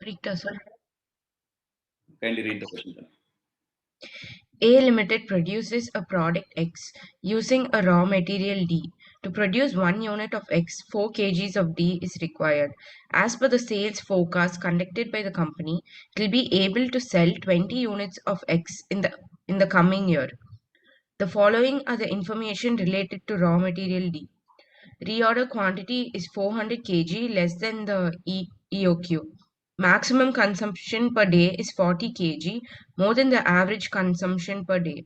Rita, sir. Kindly read the question. A Limited produces a product X using a raw material D. To produce 1 unit of X, 4 kgs of D is required. As per the sales forecast conducted by the company, it will be able to sell 20 units of X in the coming year. The following are the information related to raw material D. Reorder quantity is 400 kg less than the EOQ. Maximum consumption per day is 40 kg, more than the average consumption per day.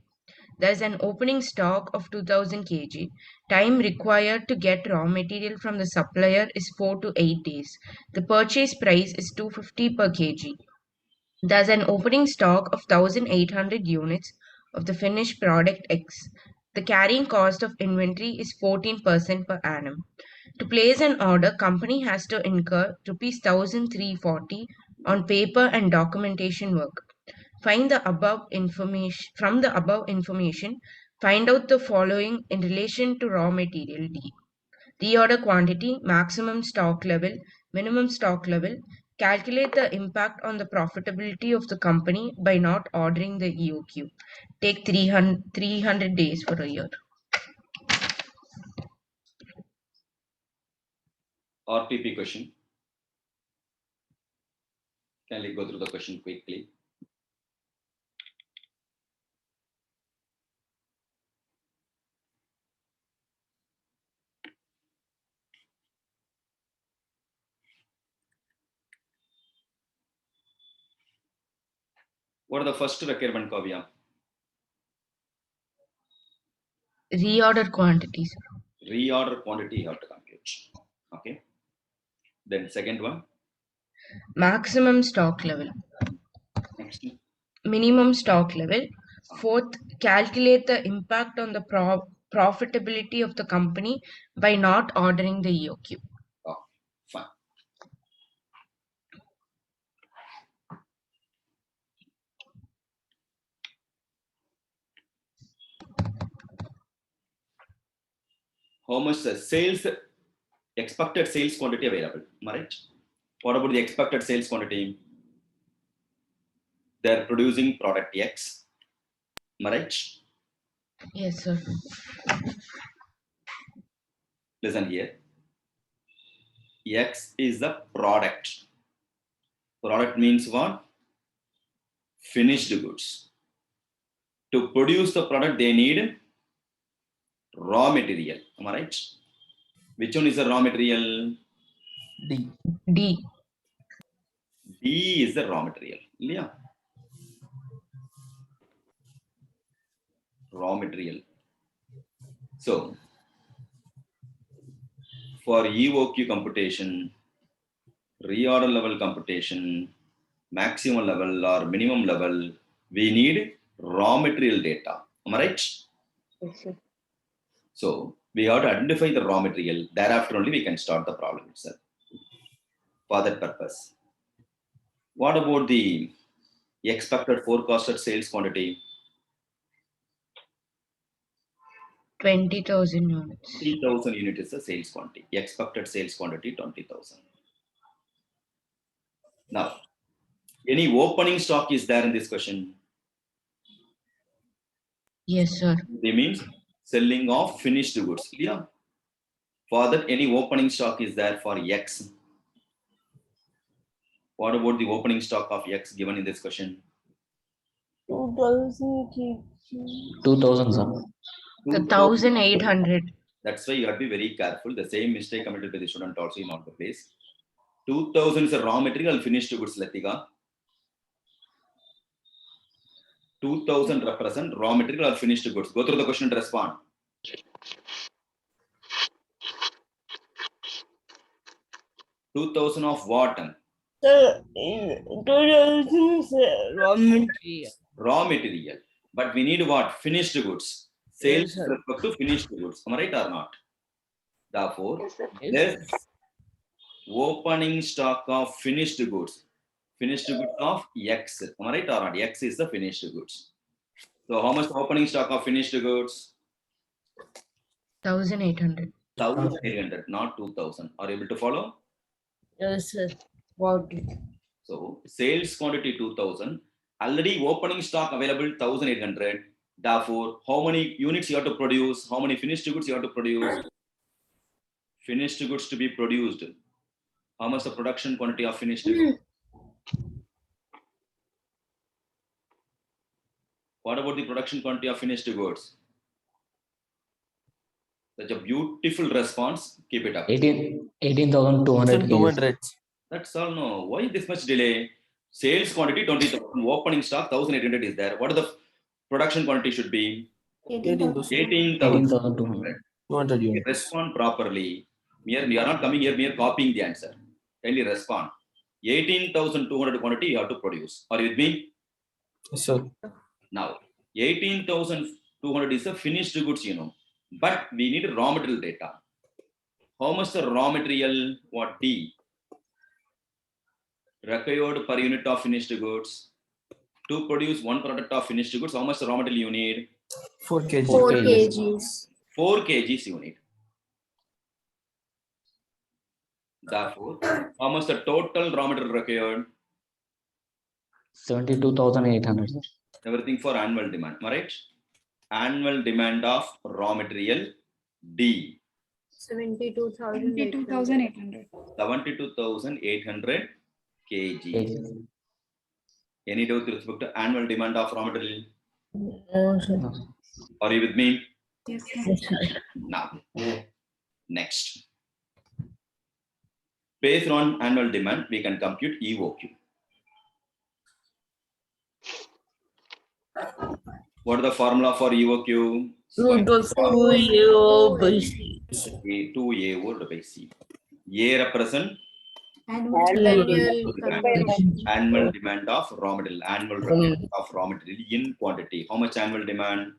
There is an opening stock of 2000 kg. Time required to get raw material from the supplier is 4 to 8 days. The purchase price is 250 per kg. There is an opening stock of 1800 units of the finished product X. The carrying cost of inventory is 14% per annum. To place an order, company has to incur rupees 1340 on paper and documentation work. Find the above information from the above information. Find out the following in relation to raw material D. Reorder quantity, maximum stock level, minimum stock level. Calculate the impact on the profitability of the company by not ordering the EOQ. Take 300 days for a year. RPP question. Kindly go through the question quickly. What are the first requirement, Kavya? Reorder quantities. Reorder quantity you have to compute. Okay. Then second one. Maximum stock level. Next. Minimum stock level. Fourth, calculate the impact on the profitability of the company by not ordering the EOQ. Oh, fine. How much the sales expected sales quantity available? Am I right? What about the expected sales quantity? They are producing product X. Am I right? Yes, sir. Listen here. X is the product. Product means what? Finished goods. To produce the product, they need raw material. Am I right? Which one is the raw material? D. D. D is the raw material. Yeah. Raw material. So, for EOQ computation, reorder level computation, maximum level or minimum level, we need raw material data. Am I right? Yes, sir. So, we have to identify the raw material. Thereafter only we can start the problem itself. For that purpose. What about the expected forecasted sales quantity? 20,000 units. 20,000 units is the sales quantity. Expected sales quantity 20,000. Now, any opening stock is there in this question? Yes, sir. They means selling of finished goods. Yeah. For that, any opening stock is there for X? What about the opening stock of X given in this question? 2000 2000, sir. 1,800. That's why you have to be very careful. The same mistake committed by the student also in the place. 2000 is a raw material finished goods, Latika. 2000 represent raw material or finished goods. Go through the question and respond. 2000 of what? Sir, 2000 is raw material. Raw material. But we need what? Finished goods. Sales Yes, sir. with respect to finished goods. Am I right or not? Therefore, Yes, this opening stock of finished goods. Finished goods of X. Am I right or not? X is the finished goods. So how much opening stock of finished goods? 1,800. 1,800, not 2,000. Are you able to follow? Yes, sir. Got it. So sales quantity 2000, already opening stock available 1800. Therefore, how many units you have to produce? How many finished goods you have to produce? Finished goods to be produced. How much the production quantity of finished goods? What about the production quantity of finished goods? Such a beautiful response. Keep it up. 18,200 kgs. 200. That's all. No. Why this much delay? Sales quantity 20,000. Opening stock 1800 is there. What are the production quantity should be? 18,200 18,200. 200 units. Respond properly. Here, you are not coming here, mere copying the answer. Kindly respond. 18,200 quantity you have to produce. Are you with me? Yes, sir. Now, 18,200 is a finished goods, you know. But we need raw material data. How much the raw material? What D? Required per unit of finished goods. To produce one product of finished goods, how much the raw material you need? 4 kg. 4 kgs. 4 kgs you need. Therefore, how much the total raw material required? 72,800. Sir. Everything for annual demand, right? Annual demand of raw material D. 72,800. 72,800 kg. Kgs. Any doubt with respect to annual demand of raw material? No, sir. No. Are you with me? Yes, sir. Yes, sir. Now, next. Based on annual demand, we can compute EOQ. What is the formula for EOQ? Root of 2A by C. 2A over by C. A represent Annual annual demand of raw material, annual requirement of raw material in quantity. How much annual demand?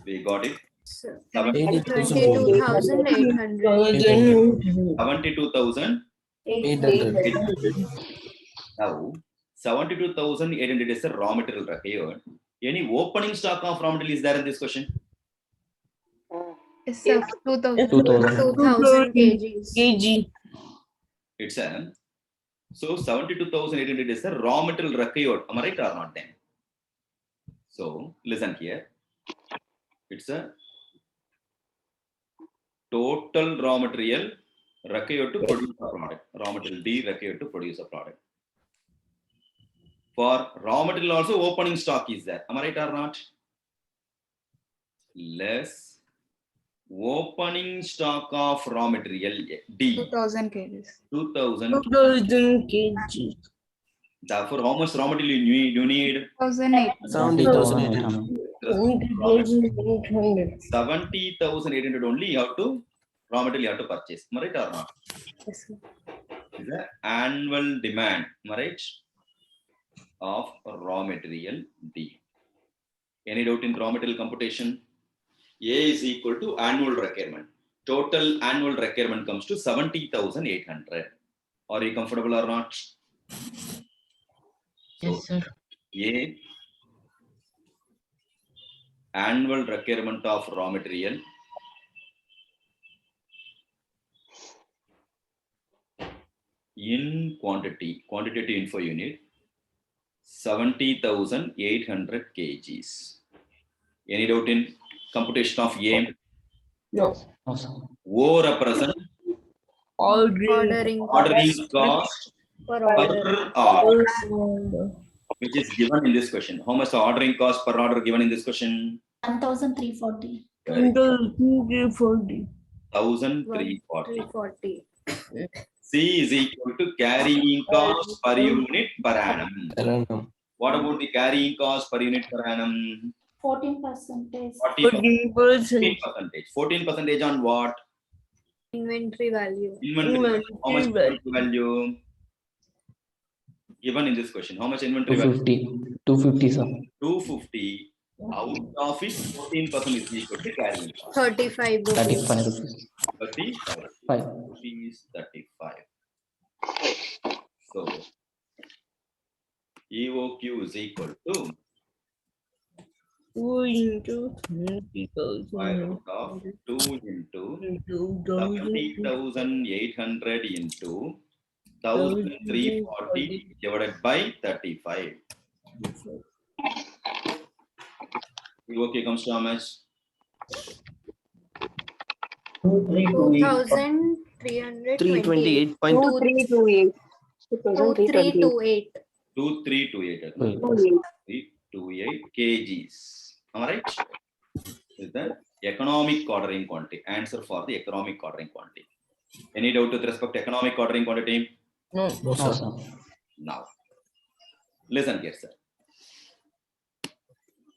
We got it. 82,800. 72,800. Now, 72,800 is the raw material required. Any opening stock of raw material is there in this question? Yes, sir. 2,000 2,000. kgs. kg. It's a so 72,800 is the raw material required. Am I right or not then? So listen here. It's a total raw material required to produce a product. Raw material D required to produce a product. For raw material also opening stock is there. Am I right or not? Less opening stock of raw material D. 2,000 kgs. 2,000. 2,000 kg. Therefore, how much raw material you need? 1,800. 70,800. 70,800. 70,800 only you have to raw material you have to purchase. Am I right or not? Yes, sir. Is the annual demand, am I right, of raw material D. Any doubt in raw material computation? A is equal to annual requirement. Total annual requirement comes to 70,800. Are you comfortable or not? Yes, sir. A, annual requirement of raw material in quantitative info unit, 70,800 kgs. Any doubt in computation of A? No. No, sir. O represent Ordering ordering cost per per order, which is given in this question. How much the ordering cost per order given in this question? 1,340. 1,340. 1,340. C is equal to carrying cost per unit per annum. Random. What about the carrying cost per unit per annum? 14%. 14%. 14% on what? Inventory value. Inventory. How much Inventory inventory value given in this question? How much inventory value? 250, sir. 250. Out of it, 14% is equal to carrying cost. 35 rupees. 35 rupees. 35 5. rupees 35. So EOQ is equal to 2 into square 20,000 root of 2 into into 70,800 into 1340 divided by 35. Okay, comes to how much? 2328. 2328. 2328. 2328. 328 kgs. Am I right? Is the economic ordering quantity. Answer for the economic ordering quantity. Any doubt with respect to economic ordering quantity? No, No, sir. sir. Now, listen here, sir.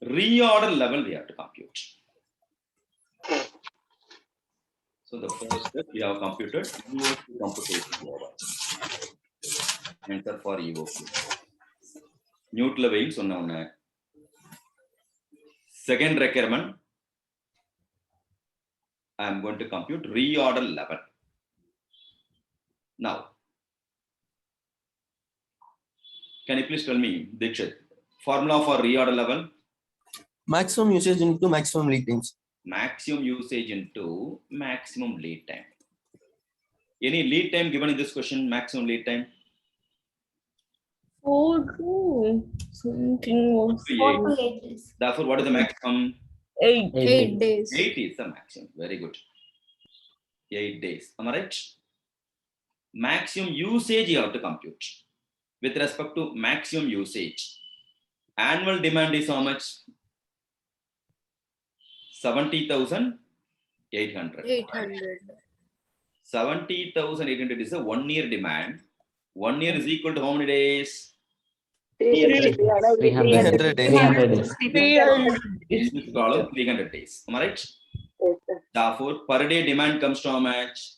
Reorder level we have to compute. So the first step we have computed EOQ computation over. Answer for EOQ. Neutral weights on now. Second requirement, I am going to compute reorder level. Now, can you please tell me, Dikshit, formula for reorder level? Maximum usage into maximum lead times. Maximum usage into maximum lead time. Any lead time given in this question? Maximum lead time? 4 to something was 4 to 8 days. Therefore, what is the maximum? 8. 8 days. 8 is the maximum. Very good. 8 days. Am I right? Maximum usage you have to compute. With respect to maximum usage, annual demand is how much? 70,800. 800. 70,800 is a 1 year demand. 1 year is equal to how many days? 300 days. 300 days. In this column, 300 days. Am I right? Therefore, per day demand comes to how much?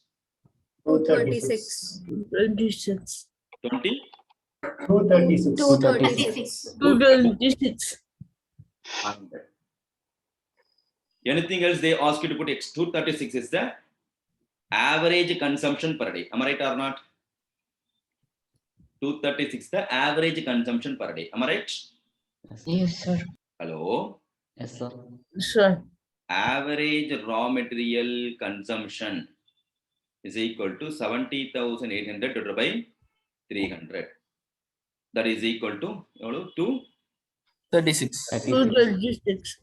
236. 26. 20? 236. 226. 100. Anything else they ask you to put X? 236 is the average consumption per day. Am I right or not? 236 the average consumption per day. Am I right? Yes, sir. Hello? Yes, sir. Sir. Average raw material consumption is equal to 70,800 divided by 300. That is equal to 36. 236.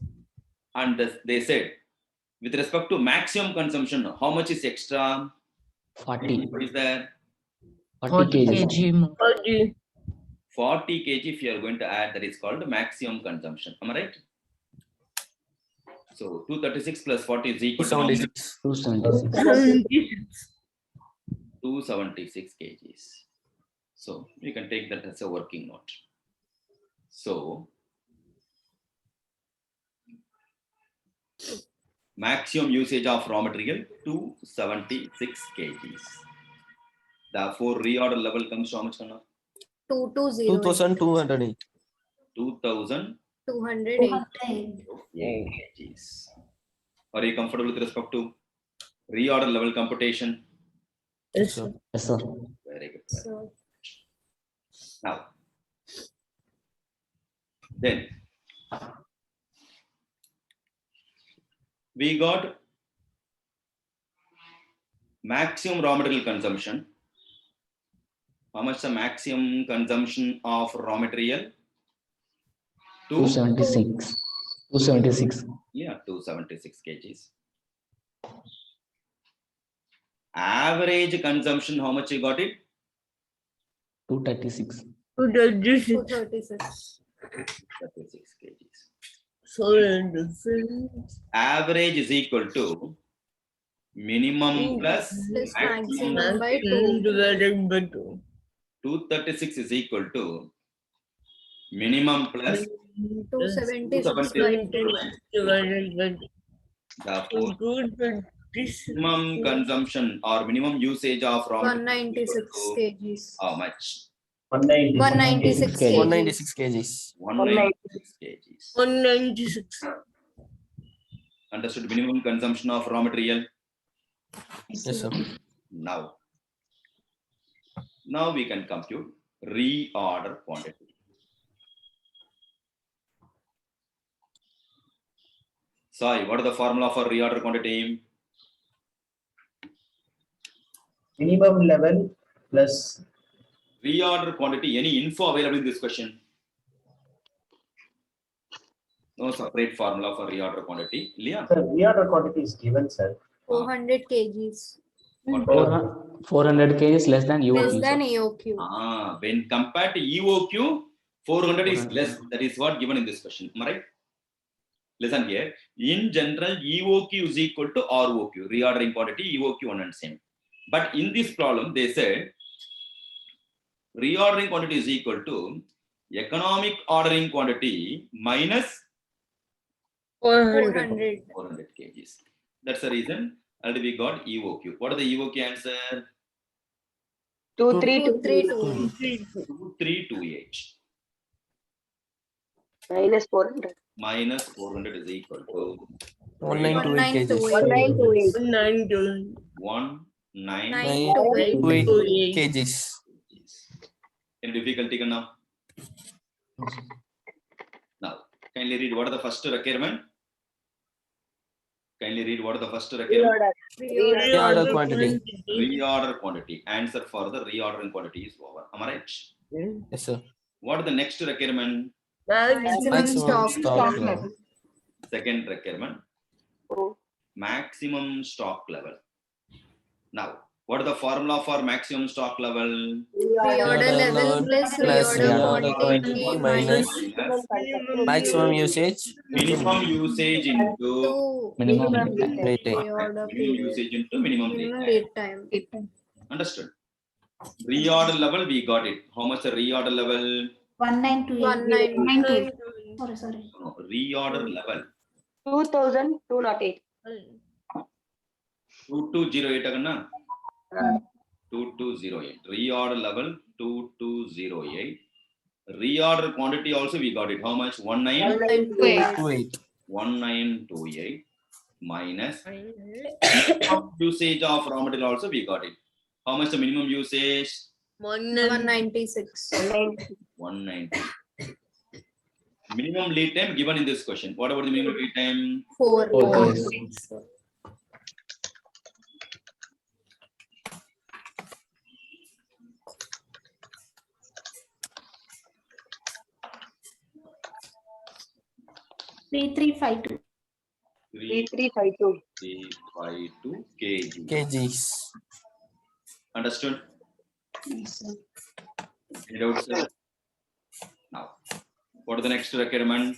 and they said with respect to maximum consumption, how much is extra? 40. What is that? 40 kg. kg more. 40. 40 kg if you are going to add, that is called maximum consumption. Am I right? So 236 plus 40 is equal to how much? 276. 276. 276 kgs. So you can take that as a working note. So maximum usage of raw material 276 kgs. Therefore, reorder level comes to how much? 220. 2208. 2008 208. kgs. Are you comfortable with respect to reorder level computation? Yes, sir. Yes, sir. Very good. So, Now, then we got maximum raw material consumption. How much the maximum consumption of raw material? 276. 276. Yeah, 276 kgs. Average consumption, how much you got it? 236. 236. 236. 36 kgs. So different. Average is equal to minimum plus Plus maximum. maximum by 2. Divided by 2. 236 is equal to minimum plus 276 by 2. Divided by 2. therefore 226. minimum consumption or minimum usage of raw material is 196 equal to kgs. how much? 196 kgs. 196 kgs. 196 kgs. 196. Understood? Minimum consumption of raw material. Yes, sir. Now we can compute reorder quantity. Sorry, what is the formula for reorder quantity? Minimum level plus Reorder quantity, any info available in this question? No separate formula for reorder quantity. Leon? Sir, reorder quantity is given, sir. 400 kgs. 400 kgs less than EOQ. Less than sir. EOQ. When compared to EOQ, 400 is 400. less. That is what given in this question. Am I right? Listen here. In general, EOQ is equal to ROQ. Reordering quantity, EOQ one and same. But in this problem, they said reordering quantity is equal to economic ordering quantity minus 400. 400 kgs. That's the reason already we got EOQ. What is the EOQ answer? 2328. 2328. Minus 400. Minus 400 is equal to 1928 kgs. 1928. 1928 kgs. Any difficulty now? Now, kindly read what is the first requirement? Kindly read what is the first requirement? Reorder quantity. Reorder quantity. Answer for the reordering quantity is over. Am I right? Yes, sir. What is the next requirement? Maximum stock level. Second requirement. Oh. Maximum stock level. Now, what is the formula for maximum stock level? Reorder level plus reorder quantity minus Maximum usage. Minimum usage into Minimum Wait. reorder minimum period. usage into minimum Minimum lead lead time. time. Understood? Reorder level, we got it. How much the reorder level? 1928. Sorry. No, reorder level. 2208. 2208 agana? 2208. Reorder level 2208. Reorder quantity also we got it. How much? 28. 1928 minus usage of raw material also we got it. How much the minimum usage? 196. 190. Minimum lead time given in this question. What about the minimum lead time? 4. 4 days. Three 352. 3352. 352 kg. Kgs. Understood? Any doubts, sir? Now, what is the next requirement?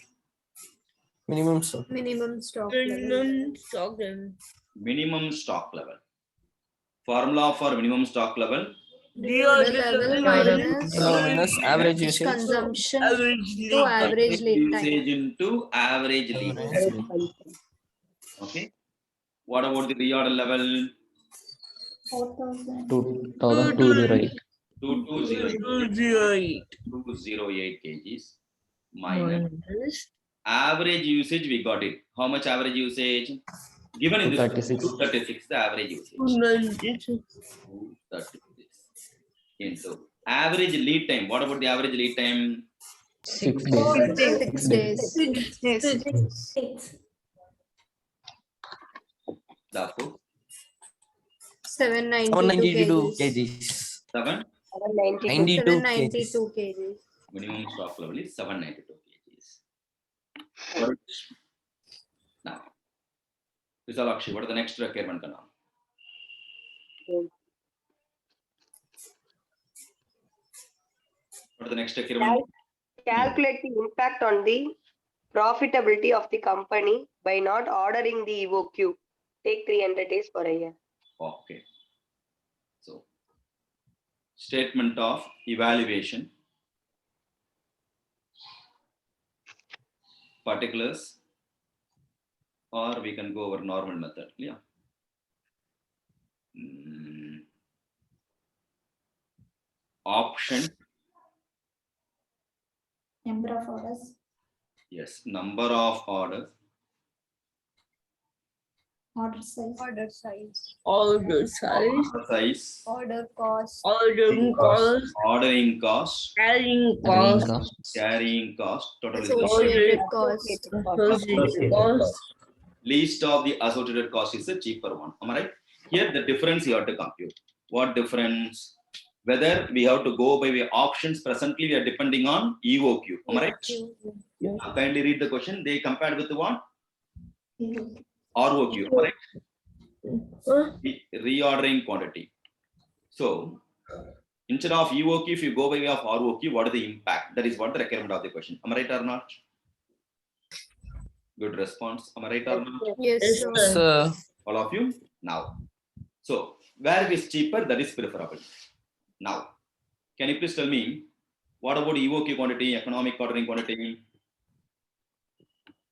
Minimum stock. Minimum stock level. Minimum stock level. Formula for minimum stock level. Reorder level Minus average usage. consumption Average to average lead time. Usage into average lead time. Okay. What about the reorder level? 4000. 2208. 2208. 208. 208 kgs minus average usage we got it. How much average usage? Given in this 236. 236 the average usage. 296. 236 into average lead time. What about the average lead time? 6 days. 6 days. 6. Therefore, 792 792 kgs. kgs. 792. 792 kgs. minimum stock level is 792 kgs. Now, Visalakshi, what is the next requirement now? What is the next requirement? Calculate the impact on the profitability of the company by not ordering the EOQ. Take 300 days for a year. Okay. So, statement of evaluation, particulars, or we can go over normal method. Yeah. Option. Number of orders. Yes, number of orders. Order size. Order size. Order size. Order size. Order cost. Ordering cost. Ordering cost. Carrying Carrying cost. cost. Carrying cost. Total Associated cost. Associated cost. least of the associated cost is the cheaper one. Am I right? Here the difference you have to compute. What difference? whether we have to go by the options. Presently, we are depending on EOQ. Am I right? Kindly read the question. They compared with what? ROQ. Am I right? Reordering quantity. So, instead of EOQ, if you go by way of ROQ, what is the impact? That is what the requirement of the question. Am I right or not? Good response. Am I right or not? Yes, sir. Sir. All of you? Now. So, where it is cheaper, that is preferable. Now, can you please tell me, what about EOQ quantity, economic ordering quantity?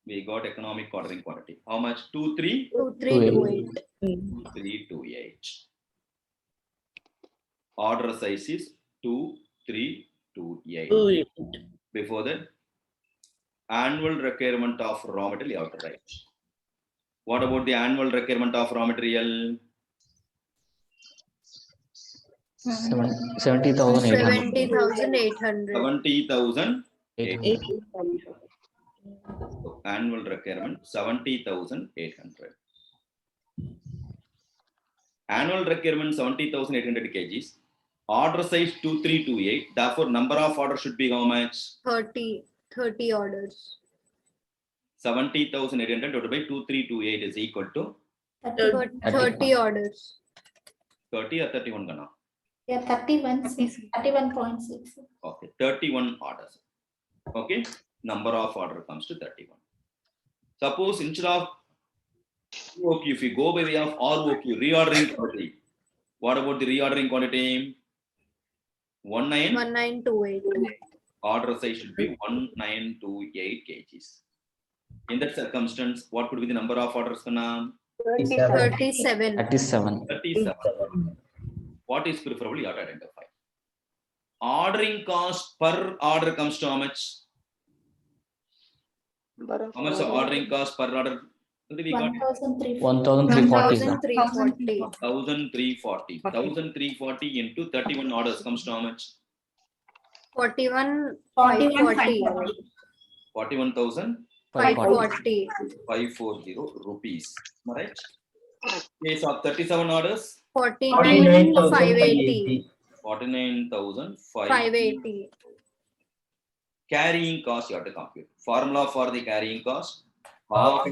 We got economic ordering quantity. How much? 2328. 2328. Order size is 2328. Before that, annual requirement of raw material you have to write. What about the annual requirement of raw material? 70,800. 70,800. 70,800. Annual requirement 70,800. Annual requirement 70,800 kgs. Order size 2328. Therefore, number of orders should be how much? 30 orders. 70,800 divided by 2328 is equal to 30 orders. 30 or 31 gonna? Yeah, 31.6. Okay, 31 orders. Okay, number of order comes to 31. Suppose instead of EOQ, if you go by way of ROQ, reordering quantity, what about the reordering quantity? 1928. Order size should be 1928 kgs. In that circumstance, what could be the number of orders? 37. 37. 37. What is preferable? You have to identify. Ordering cost per order comes to how much? How much the ordering cost per order? We got 1,340. 1,340. 1340. 1,340. 1,340 into 31 orders comes to how much? 41,540. 41,540 540. rupees. Am I right? Case of 37 orders, 49,580. 49,580. Carrying cost you have to compute. Formula for the carrying cost: half of the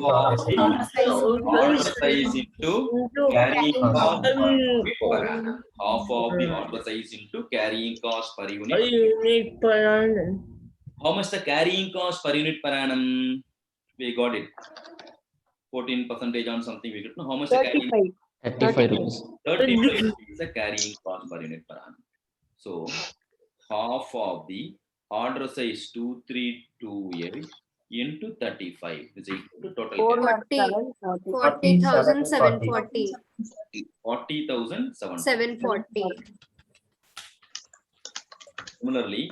order size into carrying cost per annum. Half of the order size into carrying cost per unit. How much the carrying cost per unit per annum? We got it. 14% on something we get. No, how much the carrying? 35 rupees. 35 is the carrying cost per unit per annum. So half of the order size 2328 into 35 is equal to total 40,740. 40,740. Similarly,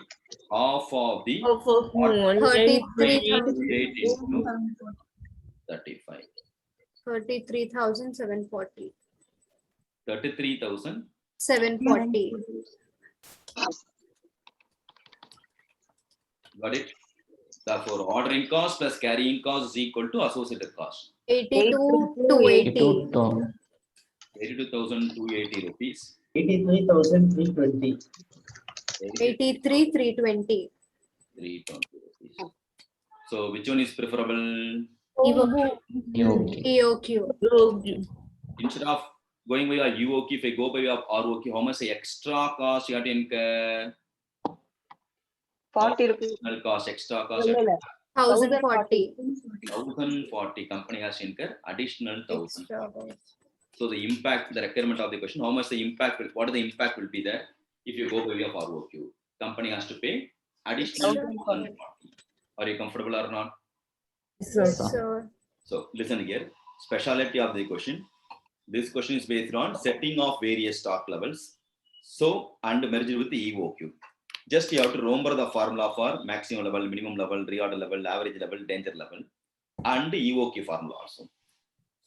half of the 33,000. into 35. 33,740. 33,000. 740. Got it? Therefore, ordering cost plus carrying cost is equal to associated cost. 82,280. 82,280 rupees. 83,320. 83,320. 320 rupees. So, which one is preferable? EOQ. Instead of going by a UOQ, if I go by a ROQ, how much extra cost you have to incur? 40 rupees. Additional cost, extra cost. you have to incur. 1,040. 1,040 company has to incur additional 1,000. Extra. So the impact, the requirement of the question, how much the impact will, what the impact will be there if you go by way of ROQ? Company has to pay additional 1,040. Are you comfortable or not? So, So listen here, speciality of the question. This question is based on setting of various stock levels. So, and merged with the EOQ. Just you have to remember the formula for maximum level, minimum level, reorder level, average level, danger level, and the EOQ formula also.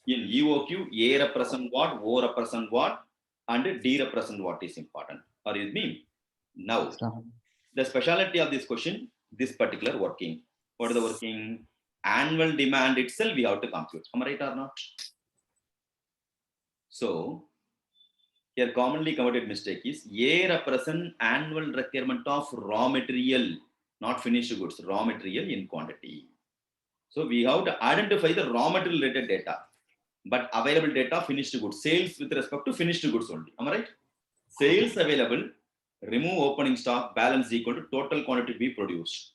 In EOQ, A represent what, O represent what, and D represent what is important. Are you with me? Now, the speciality of this question, this particular working. What is the working? Annual demand itself we have to compute. Am I right or not? So, Here commonly committed mistake is A represent annual requirement of raw material, not finished goods, raw material in quantity. So we have to identify the raw material related data, but available data finished goods, sales with respect to finished goods only. Am I right? Sales available, remove opening stock, balance equal to total quantity we produced.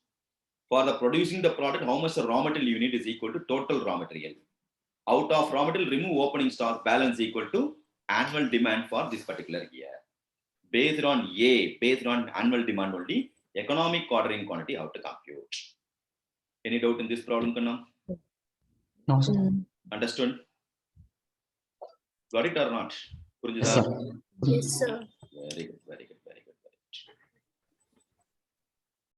For the producing the product, how much the raw material you need is equal to total raw material. Out of raw material, remove opening stock, balance equal to annual demand for this particular year. Based on annual demand only, economic ordering quantity how to compute. Any doubt in this problem, Kanna? No, sir. Understood? Got it or not? Yes, sir. Yes, sir. Very good, very good.